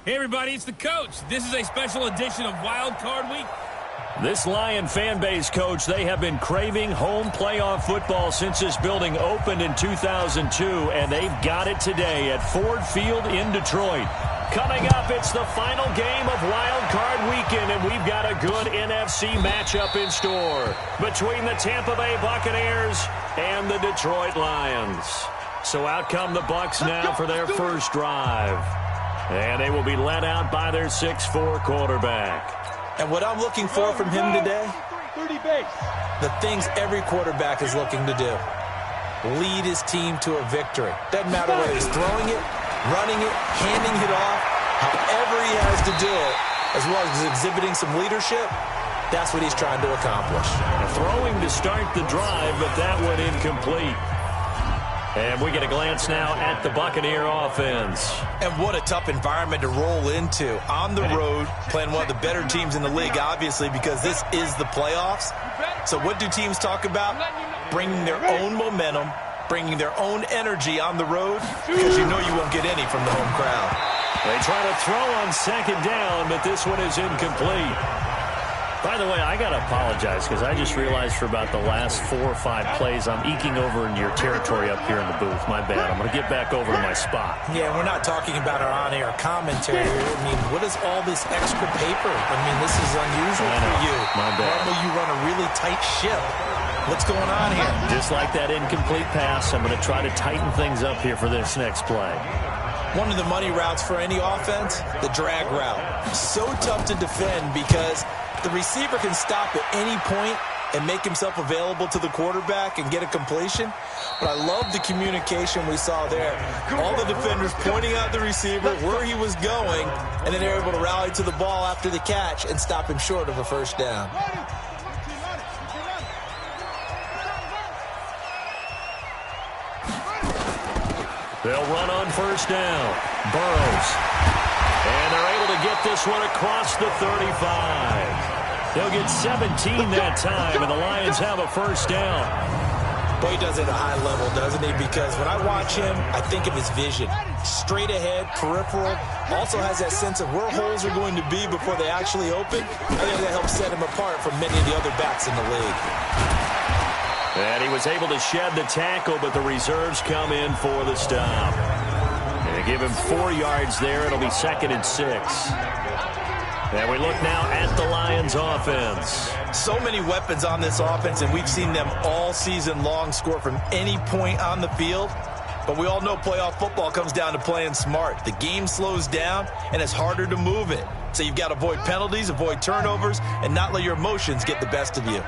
Hey, everybody, it's the coach. This is a special edition of Wild Card Week. This Lion fan base, Coach, they have been craving home playoff football since this building opened in 2002, and they've got it today at Ford Field in Detroit. Coming up, it's the final game of Wild Card Weekend, and we've got a good NFC matchup in store between the Tampa Bay Buccaneers and the Detroit Lions. So out come the Bucs now for their first drive. And they will be led out by their 6'4" quarterback. And what I'm looking for from him today, the things every quarterback is looking to do. Lead his team to a victory. Doesn't matter whether he's throwing it, running it, handing it off, however he has to do it, as well as exhibiting some leadership, that's what he's trying to accomplish. Throwing to start the drive, but that went incomplete. And we get a glance now at the Buccaneer offense. And what a tough environment to roll into. On the road, playing one of the better teams in the league, obviously, because this is the playoffs. So what do teams talk about? Bringing their own momentum, bringing their own energy on the road, because you know you won't get any from the home crowd. They try to throw on second down, but this one is incomplete. By the way, I got to apologize because I just realized for about the last 4 or 5 plays, I'm eking over into your territory up here in the booth. My bad. I'm going to get back over to my spot. Yeah, we're not talking about our on-air commentary. I mean, what is all this extra paper? I mean, this is unusual for you. My bad. Normally you run a really tight ship. What's going on here? Just like that incomplete pass, I'm going to try to tighten things up here for this next play. One of the money routes for any offense, the drag route. So tough to defend because the receiver can stop at any point and make himself available to the quarterback and get a completion. But I love the communication we saw there. All the defenders pointing out the receiver, where he was going, and then they're able to rally to the ball after the catch and stop him short of a first down. They'll run on first down. Burrows. And they're able to get this one across the 35. They'll get 17 that time, and the Lions have a first down. Boy, he does it at a high level, doesn't he? Because when I watch him, I think of his vision. Straight ahead, peripheral. Also has that sense of where holes are going to be before they actually open. I think that helps set him apart from many of the other backs in the league. And he was able to shed the tackle, but the reserves come in for the stop. And they give him 4 yards there. It'll be 2nd and 6. And we look now at the Lions offense. So many weapons on this offense, and we've seen them all season long score from any point on the field. But we all know playoff football comes down to playing smart. The game slows down, and it's harder to move it. So you've got to avoid penalties, avoid turnovers, and not let your emotions get the best of you.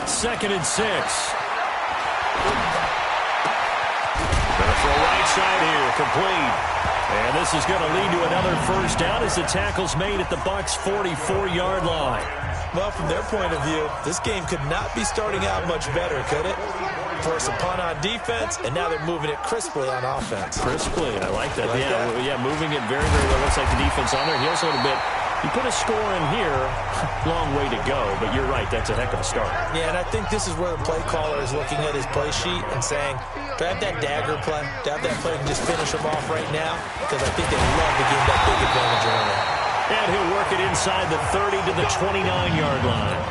2nd and 6. Gonna throw right side here, complete. And this is going to lead to another first down as the tackle's made at the Bucs' 44-yard line. Well, from their point of view, this game could not be starting out much better, could it? Force a punt on defense, and now they're moving it crisply on offense. Crisply, I like that. Yeah, moving it very, very well. Looks like the defense on there. Here's a little bit. You put a score in here, long way to go, but you're right, that's a heck of a start. Yeah, and I think this is where the play caller is looking at his play sheet and saying, do I have that dagger play? Do I have that play and just finish him off right now? Because I think they love to give that big advantage early. And he'll work it inside the 30 to the 29-yard line.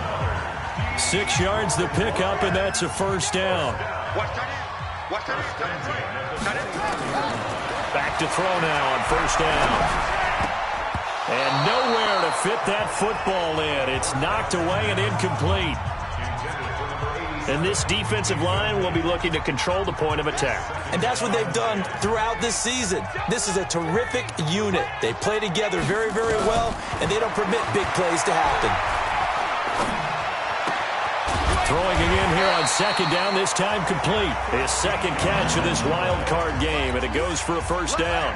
6 yards the pickup, and that's a first down. Back to throw now on first down. And nowhere to fit that football in. It's knocked away and incomplete. And this defensive line will be looking to control the point of attack. And that's what they've done throughout this season. This is a terrific unit. They play together very, very well, and they don't permit big plays to happen. Throwing again here on second down, this time complete. His second catch of this wild card game, and it goes for a first down.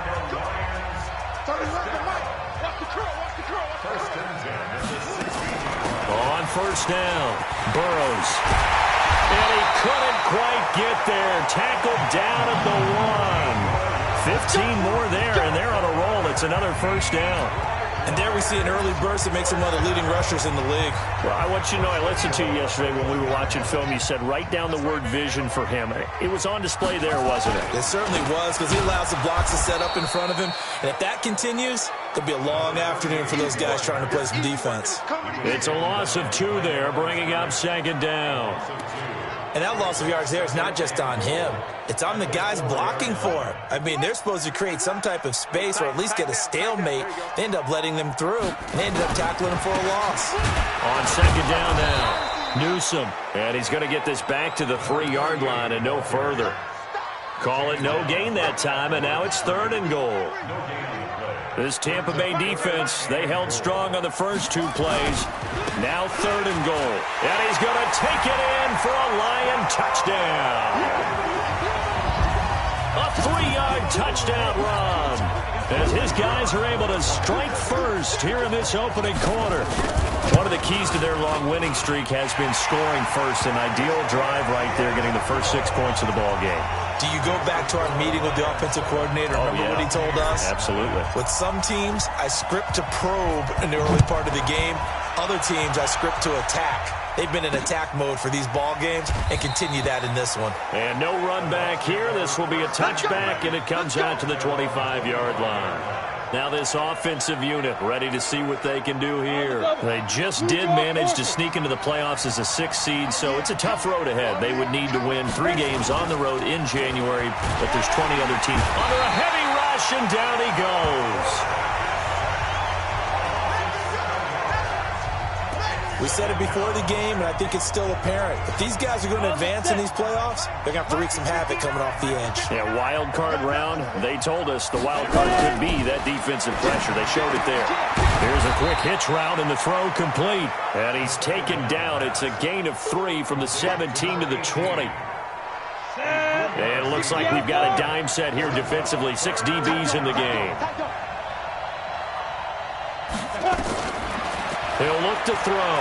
On first down, Burrows. And he couldn't quite get there. Tackled down at the 1. 15 more there, and they're on a roll. It's another first down. And there we see an early burst that makes him one of the leading rushers in the league. Well, I want you to know, I listened to you yesterday when we were watching film. You said write down the word vision for him. It was on display there, wasn't it? It certainly was, because he allows the blocks to set up in front of him. And if that continues, it'll be a long afternoon for those guys trying to play some defense. It's a loss of 2 there, bringing up 2nd down. And that loss of yards there is not just on him. It's on the guys blocking for him. I mean, they're supposed to create some type of space or at least get a stalemate. They end up letting them through, and they ended up tackling him for a loss. On 2nd down now, Newsom. And he's going to get this back to the 3-yard line and no further. Call it no gain that time, and now it's 3rd and goal. This Tampa Bay defense, they held strong on the first 2 plays. Now 3rd and goal. And he's going to take it in for a Lion touchdown. A 3-yard touchdown run. As his guys are able to strike first here in this opening quarter. One of the keys to their long winning streak has been scoring first. An ideal drive right there, getting the first 6 points of the ball game. Do you go back to our meeting with the offensive coordinator? Remember what he told us? Absolutely. With some teams, I script to probe in the early part of the game. Other teams, I script to attack. They've been in attack mode for these ball games and continue that in this one. And no run back here. This will be a touchback, and it comes out to the 25-yard line. Now this offensive unit ready to see what they can do here. They just did manage to sneak into the playoffs as a 6th seed, so it's a tough road ahead. They would need to win 3 games on the road in January, but there's 20 other teams. Under a heavy rush, and down he goes. We said it before the game, and I think it's still apparent. If these guys are going to advance in these playoffs, they're going to have to wreak some havoc coming off the edge. Yeah, wild card round. They told us the wild card could be that defensive pressure. They showed it there. Here's a quick hitch route, and the throw complete. And he's taken down. It's a gain of 3 from the 17 to the 20. And it looks like we've got a dime set here defensively. 6 DBs in the game. He'll look to throw.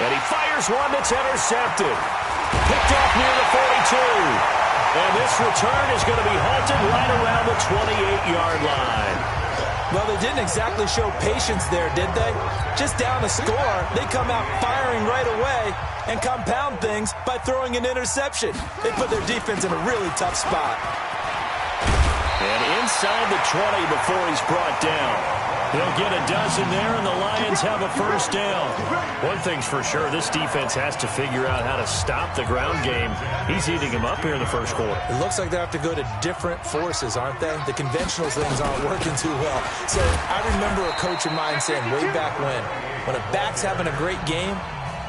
And he fires one that's intercepted. Picked off near the 42. And this return is going to be halted right around the 28-yard line. Well, they didn't exactly show patience there, did they? Just down a score, they come out firing right away and compound things by throwing an interception. They put their defense in a really tough spot. And inside the 20 before he's brought down. He'll get a dozen there, and the Lions have a first down. One thing's for sure, this defense has to figure out how to stop the ground game. He's eating him up here in the first quarter. It looks like they have to go to different forces, aren't they? The conventional things aren't working too well. So I remember a coach of mine saying way back when a back's having a great game,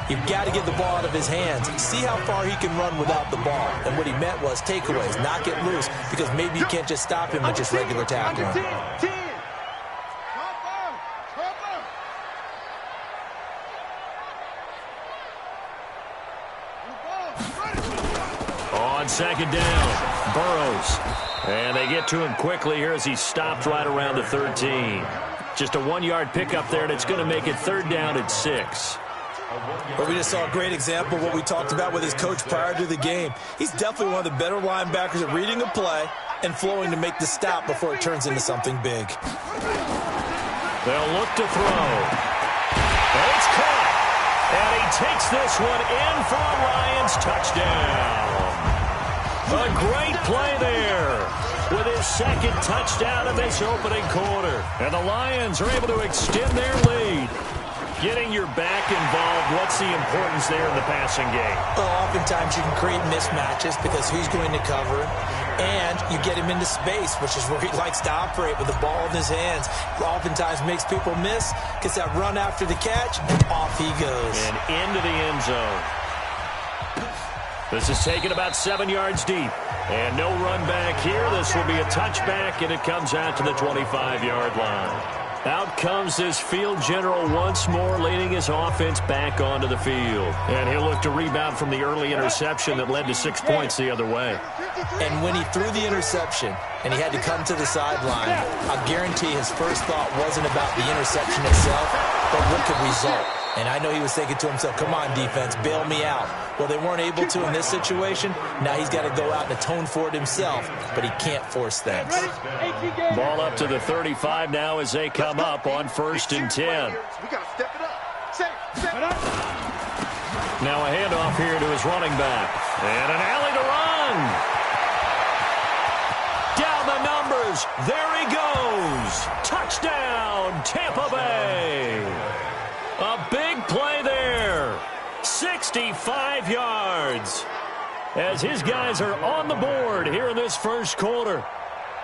you've got to get the ball out of his hands. See how far he can run without the ball. And what he meant was takeaways, not get loose, because maybe you can't just stop him with just regular tackling. On 2nd down, Burrows. And they get to him quickly here as he's stopped right around the 13. Just a 1-yard pickup there, and it's going to make it 3rd down at 6. But we just saw a great example of what we talked about with his coach prior to the game. He's definitely one of the better linebackers at reading a play and flowing to make the stop before it turns into something big. They'll look to throw. And it's caught. And he takes this one in for a Lions touchdown. A great play there with his 2nd touchdown in this opening quarter. And the Lions are able to extend their lead. Getting your back involved, what's the importance there in the passing game? Well, oftentimes you can create mismatches because who's going to cover, and you get him into space, which is where he likes to operate with the ball in his hands. Oftentimes makes people miss, gets that run after the catch, and off he goes. And into the end zone. This is taken about 7 yards deep. And no run back here. This will be a touchback, and it comes out to the 25-yard line. Out comes this field general once more, leading his offense back onto the field. And he'll look to rebound from the early interception that led to 6 points the other way. And when he threw the interception, and he had to come to the sideline. I guarantee his first thought wasn't about the interception itself, but what could result. And I know he was thinking to himself, come on, defense, bail me out. Well, they weren't able to in this situation. Now he's got to go out and atone for it himself, but he can't force things. Ball up to the 35 now as they come up on 1st and 10. We got to step it up. Now a handoff here to his running back. And an alley to run. Down the numbers. There he goes. Touchdown, Tampa Bay. A big play there. 65 yards. As his guys are on the board here in this first quarter.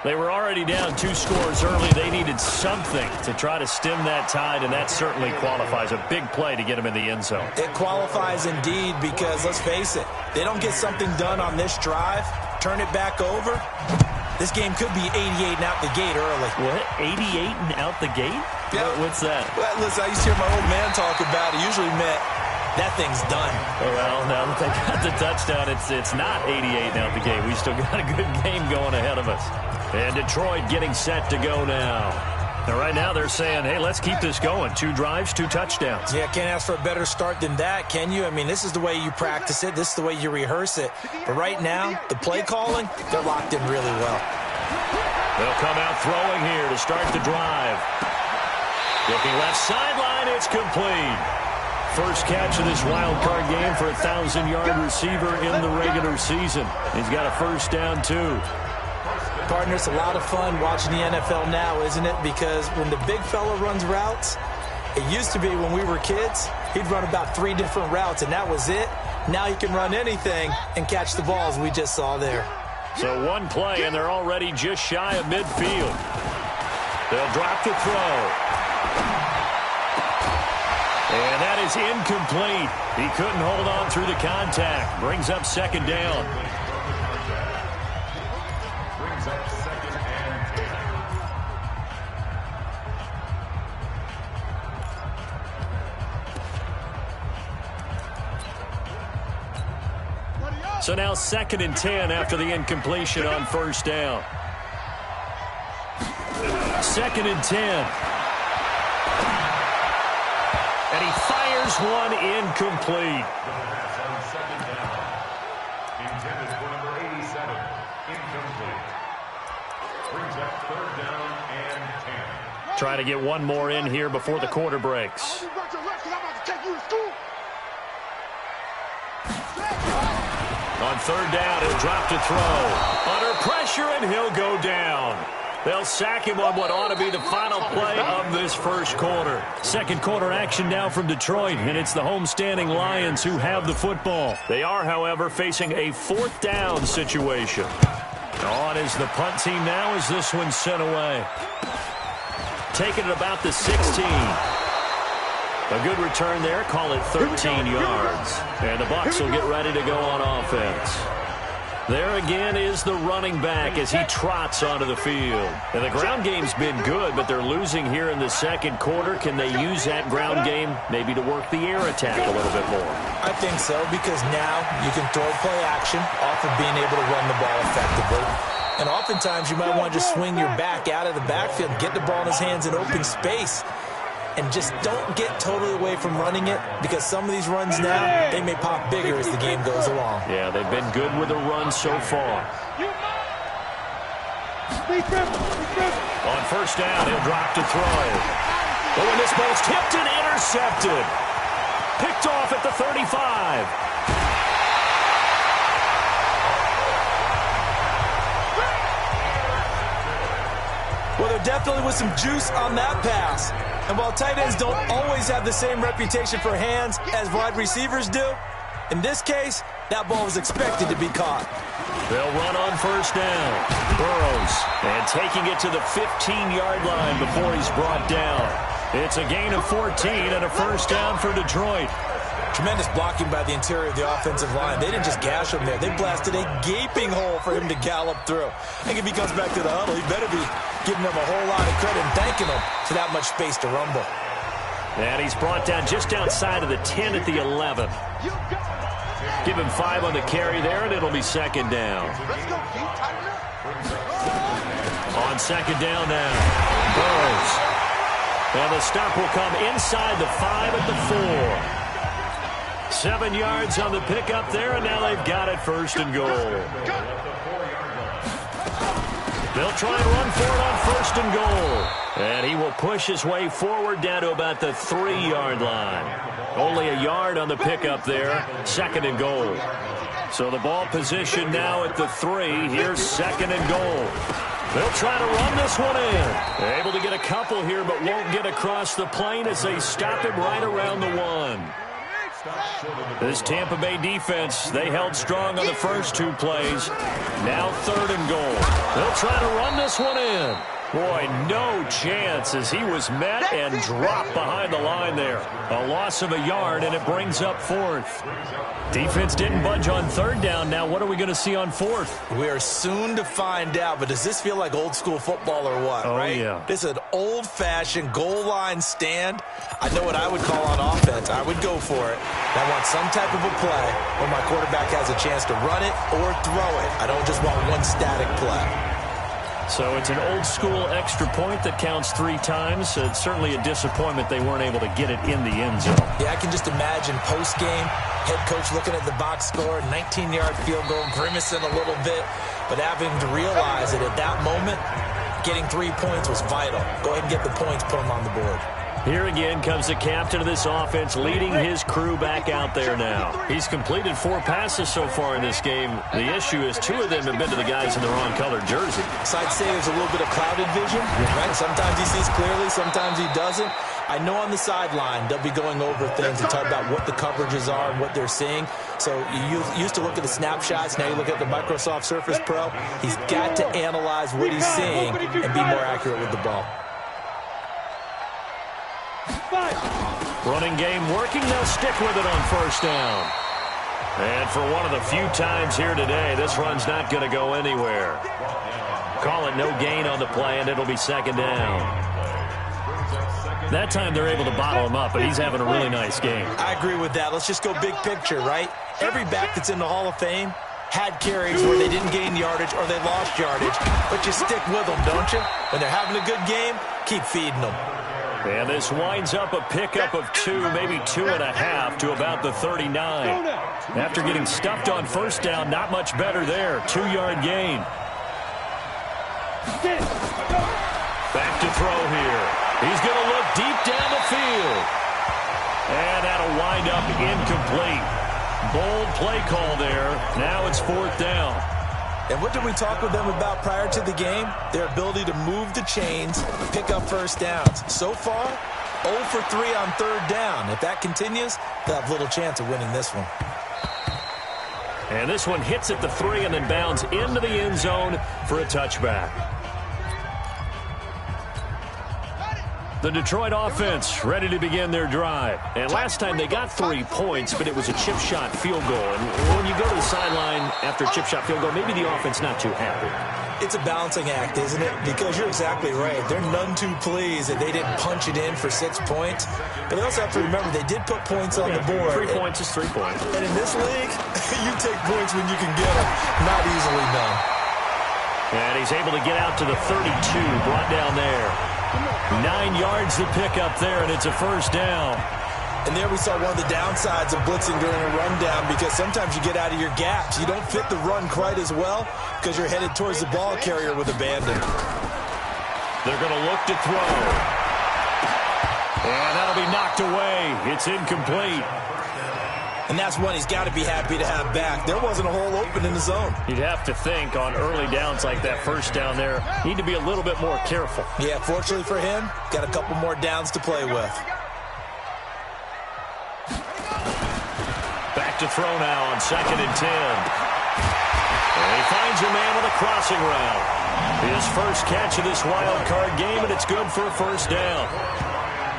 They were already down 2 scores early. They needed something to try to stem that tide, and that certainly qualifies. A big play to get him in the end zone. It qualifies indeed because, let's face it, they don't get something done on this drive, turn it back over, this game could be 88 and out the gate early. What? 88 and out the gate? Yeah. What's that? Well, listen, I used to hear my old man talk about it. Usually meant that thing's done. Well, now that they got the touchdown, it's not 88 and out the gate. We still got a good game going ahead of us. And Detroit getting set to go now. And right now they're saying, hey, let's keep this going. 2 drives, 2 touchdowns. Yeah, can't ask for a better start than that, can you? I mean, this is the way you practice it. This is the way you rehearse it. But right now, the play calling, they're locked in really well. They'll come out throwing here to start the drive. Looking left sideline, it's complete. First catch of this wild card game for a 1,000-yard receiver in the regular season. He's got a first down, too. Partner, it's a lot of fun watching the NFL now, isn't it? Because when the big fella runs routes, it used to be when we were kids, he'd run about 3 different routes, and that was it. Now he can run anything and catch the balls we just saw there. So 1 play, and they're already just shy of midfield. They'll drop the throw. And that is incomplete. He couldn't hold on through the contact. Brings up 2nd down. So now 2nd and 10 after the incompletion on 1st down. 2nd and 10. And he fires one incomplete. Intended for number 87. Incomplete. Brings up 3rd down and 10. Trying to get one more in here before the quarter breaks. On 3rd down, he'll drop to throw. Under pressure, and he'll go down. They'll sack him on what ought to be the final play of this first quarter. Second quarter action now from Detroit, and it's the homestanding Lions who have the football. They are, however, facing a 4th down situation. On is the punt team now as this one's sent away. Taking it about the 16. A good return there, call it 13 yards. And the Bucs will get ready to go on offense. There again is the running back as he trots onto the field. And the ground game's been good, but they're losing here in the second quarter. Can they use that ground game maybe to work the air attack a little bit more? I think so, because now you can throw play action off of being able to run the ball effectively. And oftentimes you might want to just swing your back out of the backfield, get the ball in his hands in open space, and just don't get totally away from running it, because some of these runs now, they may pop bigger as the game goes along. Yeah, they've been good with the run so far. On 1st down, he'll drop to throw. But when this ball's tipped and intercepted. Picked off at the 35. Well, there definitely was some juice on that pass. And while tight ends don't always have the same reputation for hands as wide receivers do, in this case, that ball was expected to be caught. They'll run on 1st down. Burrows, and taking it to the 15-yard line before he's brought down. It's a gain of 14 and a 1st down for Detroit. Tremendous blocking by the interior of the offensive line. They didn't just gash him there. They blasted a gaping hole for him to gallop through. I think if he comes back to the huddle, he better be giving them a whole lot of credit and thanking them for that much space to rumble. And he's brought down just outside of the 10 at the 11. Give him 5 on the carry there, and it'll be 2nd down. Let's go, Pete. Tighten up. On second down now, Burrows. And the stop will come inside the 5 at the 4. 7 yards on the pickup there, and now they've got it first and goal. They'll try and run for it on first and goal. And he will push his way forward down to about the 3-yard line. Only a yard on the pickup there, second and goal. So the ball position now at the 3. Here's second and goal. They'll try to run this one in. They're able to get a couple here, but won't get across the plane as they stop him right around the 1. This Tampa Bay defense, they held strong on the first 2 plays. Now third and goal. They'll try to run this one in. Boy, no chance as he was met and dropped behind the line there. A loss of a yard, and it brings up 4th. Defense didn't budge on third down. Now what are we going to see on 4th? We are soon to find out, but does this feel like old school football or what, right? Yeah. This is an old-fashioned goal line stand. I know what I would call on offense. I would go for it. I want some type of a play where my quarterback has a chance to run it or throw it. I don't just want one static play. So it's an old-school extra point that counts 3 times. So it's certainly a disappointment they weren't able to get it in the end zone. Yeah, I can just imagine post-game, head coach looking at the box score, 19-yard field goal, grimacing a little bit, but having to realize that at that moment, getting 3 points was vital. Go ahead and get the points, put them on the board. Here again comes the captain of this offense, leading his crew back out there now. He's completed 4 passes so far in this game. The issue is 2 of them have been to the guys in the wrong colored jersey. So I'd say there's a little bit of clouded vision, right? Sometimes he sees clearly, sometimes he doesn't. I know on the sideline they'll be going over things and talk about what the coverages are and what they're seeing. So you used to look at the snapshots, now you look at the Microsoft Surface Pro. He's got to analyze what he's seeing and be more accurate with the ball. Running game working. They'll stick with it on first down. And for one of the few times here today, this run's not going to go anywhere. Call it no gain on the play, and it'll be second down. That time they're able to bottle him up, but he's having a really nice game. I agree with that. Let's just go big picture, right? Every back that's in the Hall of Fame had carries where they didn't gain yardage or they lost yardage, but you stick with them, don't you? When they're having a good game, keep feeding them. And this winds up a pickup of 2, maybe 2.5 to about the 39. After getting stuffed on first down, not much better there. 2-yard gain. Back to throw here. He's going to look deep down the field. And that'll wind up incomplete. Bold play call there. Now it's 4th down. And what did we talk with them about prior to the game? Their ability to move the chains, pick up first downs. So far, 0 for 3 on third down. If that continues, they'll have little chance of winning this one. And this one hits at the 3 and then bounds into the end zone for a touchback. The Detroit offense ready to begin their drive. And last time they got 3 points, but it was a chip shot field goal. And when you go to the sideline after a chip shot field goal, maybe the offense not too happy. It's a balancing act, isn't it? Because you're exactly right. They're none too pleased that they didn't punch it in for 6 points. But they also have to remember they did put points on the board. 3 points is 3 points. And in this league, you take points when you can get them. Not easily done. And he's able to get out to the 32, brought down there. 9 yards to pick up there, and it's a first down. And there we saw one of the downsides of blitzing during a rundown, because sometimes you get out of your gaps. You don't fit the run quite as well because you're headed towards the ball carrier with abandon. They're going to look to throw. And that'll be knocked away. It's incomplete. And that's one he's got to be happy to have back. There wasn't a hole open in the zone. You'd have to think on early downs like that first down there, need to be a little bit more careful. Yeah, fortunately for him, got a couple more downs to play with. Back to throw now on 2nd and 10. And he finds a man on a crossing route. His first catch of this wild card game, and it's good for a first down.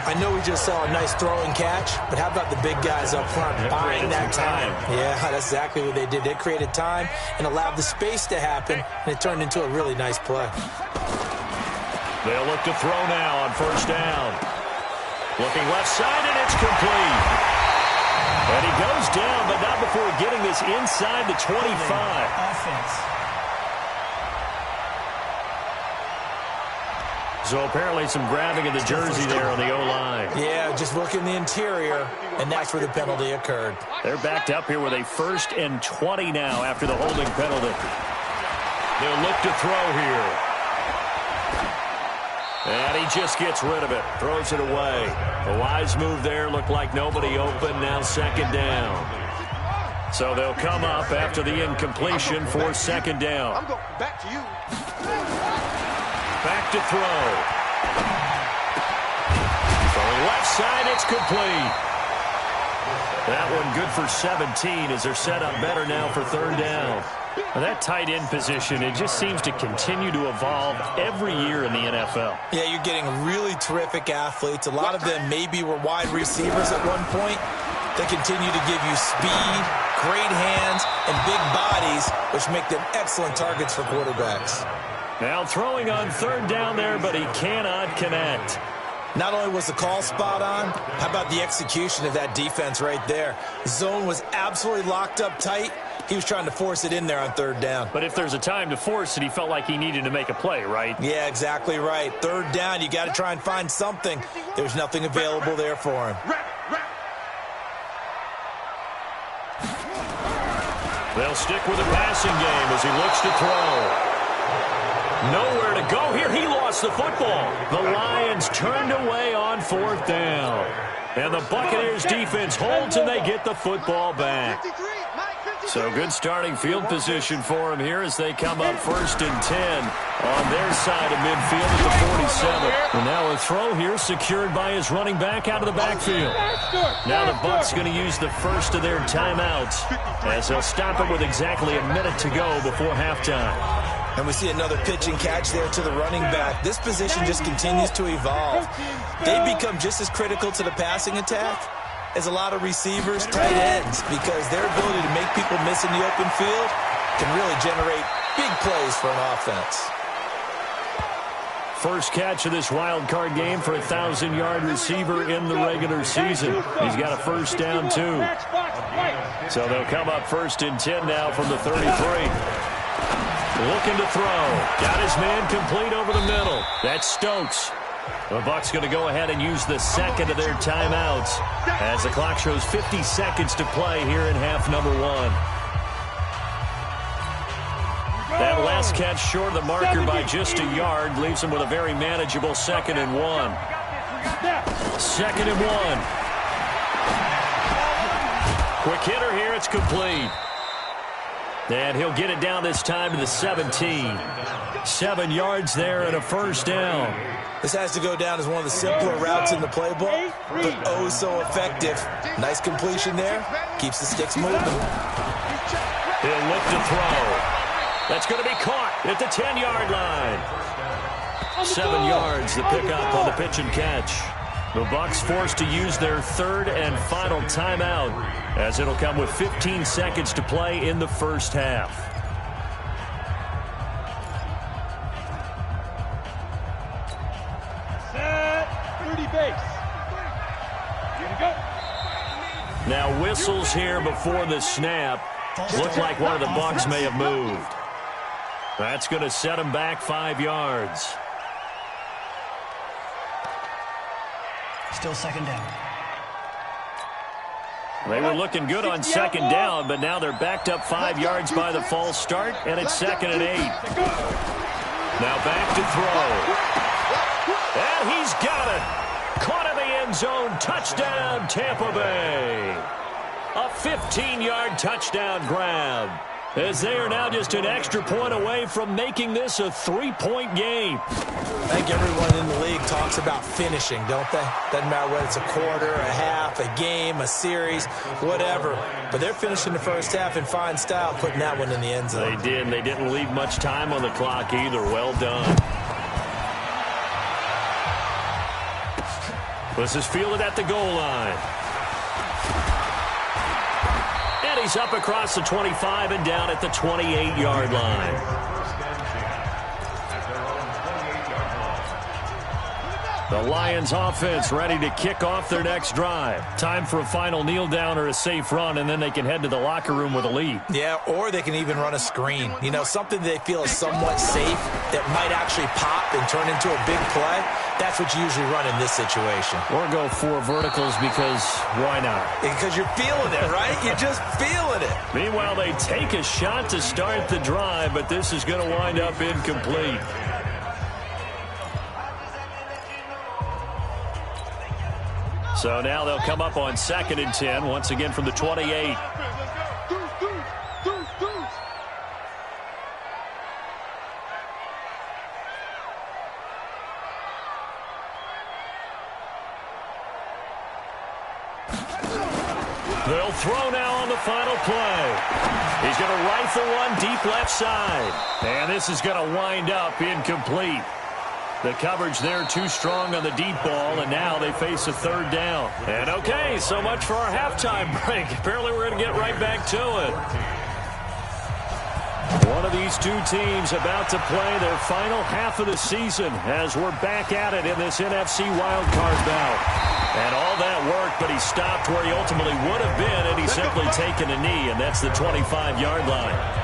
I know we just saw a nice throwing catch, but how about the big guys up front buying that time? Yeah, that's exactly what they did. They created time and allowed the space to happen, and it turned into a really nice play. They'll look to throw now on first down. Looking left side, and it's complete. And he goes down, but not before getting this inside the 25. Offense. So apparently some grabbing of the jersey there on the O-line. Yeah, just look in the interior, and that's where the penalty occurred. They're backed up here with a 1st and 20 now after the holding penalty. They'll look to throw here. And he just gets rid of it, throws it away. A wise move there, looked like nobody open, now 2nd down. So they'll come up after the incompletion for 2nd down. I'm going back to you. Back to throw. From left side, it's complete. That one good for 17 as they're set up better now for 3rd down. Well, that tight end position, it just seems to continue to evolve every year in the NFL. Yeah, you're getting really terrific athletes. A lot of them maybe were wide receivers at one point. They continue to give you speed, great hands, and big bodies, which make them excellent targets for quarterbacks. Now throwing on 3rd down there, but he cannot connect. Not only was the call spot on, how about the execution of that defense right there? Zone was absolutely locked up tight. He was trying to force it in there on 3rd down. But if there's a time to force it, he felt like he needed to make a play, right? Yeah, exactly right. 3rd down, you got to try and find something. There's nothing available there for him. They'll stick with the passing game as he looks to throw. Nowhere to go here. He lost the football. The Lions turned away on 4th down. And the Buccaneers defense holds and they get the football back. So good starting field position for him here as they come up 1st and 10 on their side of midfield at the 47. And now a throw here secured by his running back out of the backfield. Now the Bucs going to use the first of their timeouts as they'll stop it with exactly a minute to go before halftime. And we see another pitch and catch there to the running back. This position just continues to evolve. They become just as critical to the passing attack as a lot of receivers, tight ends, because their ability to make people miss in the open field can really generate big plays for an offense. First catch of this wild card game for a 1,000-yard receiver in the regular season. He's got a 1st down, too. So they'll come up 1st and 10 now from the 33. Looking to throw. Got his man complete over the middle. That's Stokes. The Bucs going to go ahead and use the 2nd of their timeouts as the clock shows 50 seconds to play here in half number 1. That last catch short of the marker by just a yard leaves him with a very manageable 2nd and 1. 2nd and 1. Quick hitter here. It's complete. And he'll get it down this time to the 17. 7 yards there and a 1st down. This has to go down as one of the simpler routes in the playbook, but oh so effective. Nice completion there. Keeps the sticks moving. He'll look to throw. That's going to be caught at the 10-yard line. 7 yards the pickup on the pitch and catch. The Bucs forced to use their 3rd and final timeout as it'll come with 15 seconds to play in the first half. Set, 30 base. Here we go. Now whistles here before the snap. Looked like one of the Bucs may have moved. That's going to set him back 5 yards. Still 2nd down. They were looking good on 2nd down, but now they're backed up 5 yards by the false start, and it's 2nd and 8. Now back to throw. And he's got it. Caught in the end zone. Touchdown, Tampa Bay. A 15-yard touchdown grab, as they are now just an extra point away from making this a 3-point game. I think everyone in the league talks about finishing, don't they? Doesn't matter whether it's a quarter, a half, a game, a series, whatever. But they're finishing the first half in fine style, putting that one in the end zone. They did, and they didn't leave much time on the clock either. Well done. This is fielded at the goal line. And he's up across the 25 and down at the 28-yard line. The Lions offense ready to kick off their next drive. Time for a final kneel down or a safe run, and then they can head to the locker room with a lead. Yeah, or they can even run a screen. You know, something they feel is somewhat safe that might actually pop and turn into a big play. That's what you usually run in this situation. Or go 4 verticals because why not? Because you're feeling it, right? You're just feeling it. Meanwhile, they take a shot to start the drive, but this is going to wind up incomplete. So now they'll come up on 2nd and 10, once again from the 28. They'll throw now on the final play. He's going to rifle one deep left side. And this is going to wind up incomplete. The coverage there too strong on the deep ball, and now they face a 3rd down. And okay, so much for our halftime break. Apparently we're going to get right back to it. One of these two teams about to play their final half of the season as we're back at it in this NFC wildcard bout. And all that work, but he stopped where he ultimately would have been, and he's simply taken a knee, and that's the 25-yard line.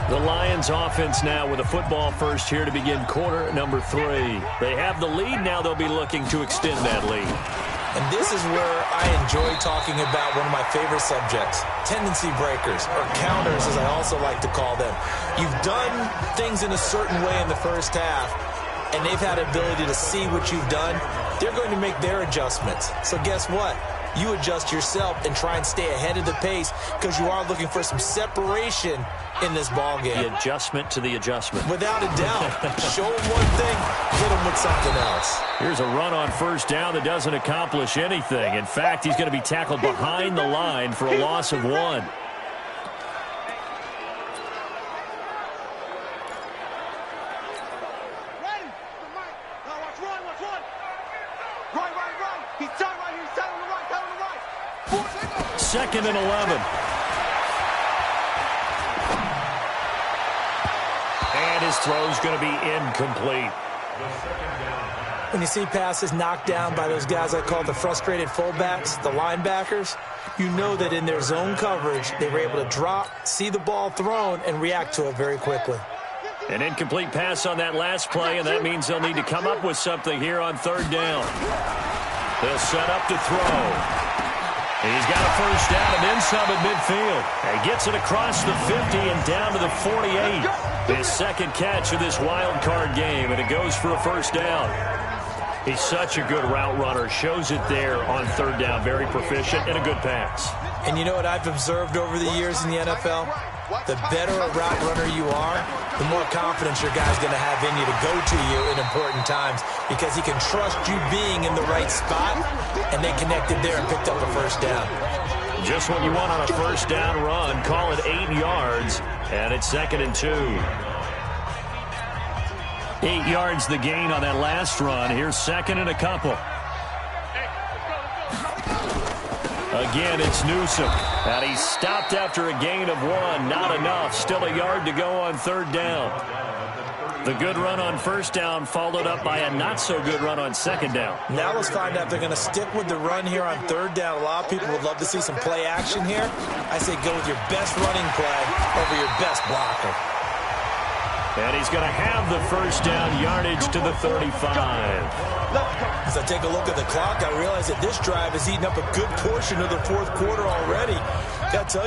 The Lions offense now with a football first here to begin quarter number 3. They have the lead. Now they'll be looking to extend that lead. And this is where I enjoy talking about one of my favorite subjects, tendency breakers, or counters as I also like to call them. You've done things in a certain way in the first half, and they've had the ability to see what you've done. They're going to make their adjustments. So guess what? You adjust yourself and try and stay ahead of the pace because you are looking for some separation in this ball game. The adjustment to the adjustment. Without a doubt. Show them one thing, hit them with something else. Here's a run on 1st down that doesn't accomplish anything. In fact, he's going to be tackled behind the line for a loss of 1. Second and 11. And his throw's going to be incomplete. When you see passes knocked down by those guys I call the frustrated fullbacks, the linebackers, you know that in their zone coverage, they were able to drop, see the ball thrown, and react to it very quickly. An incomplete pass on that last play, and that means they'll need to come up with something here on 3rd down. They'll set up to throw. He's got a 1st down and then some at midfield. And gets it across the 50 and down to the 48. His 2nd catch of this wild card game, and it goes for a 1st down. He's such a good route runner. Shows it there on 3rd down. Very proficient and a good pass. And you know what I've observed over the years in the NFL? The better a route runner you are, the more confidence your guy's going to have in you to go to you in important times because he can trust you being in the right spot, and they connected there and picked up a 1st down. Just what you want on a 1st down run. Call it 8 yards, and it's 2nd and 2. 8 yards the gain on that last run. Here's 2nd and a couple. Again, it's Newsom. And he's stopped after a gain of 1. Not enough. Still a yard to go on 3rd down. The good run on 1st down followed up by a not-so-good run on 2nd down. Now let's find out if they're going to stick with the run here on 3rd down. A lot of people would love to see some play action here. I say go with your best running play over your best blocker. And he's going to have the 1st down yardage to the 35. As I take a look at the clock, I realize that this drive has eaten up a good portion of the 4th quarter already. Got to tell you,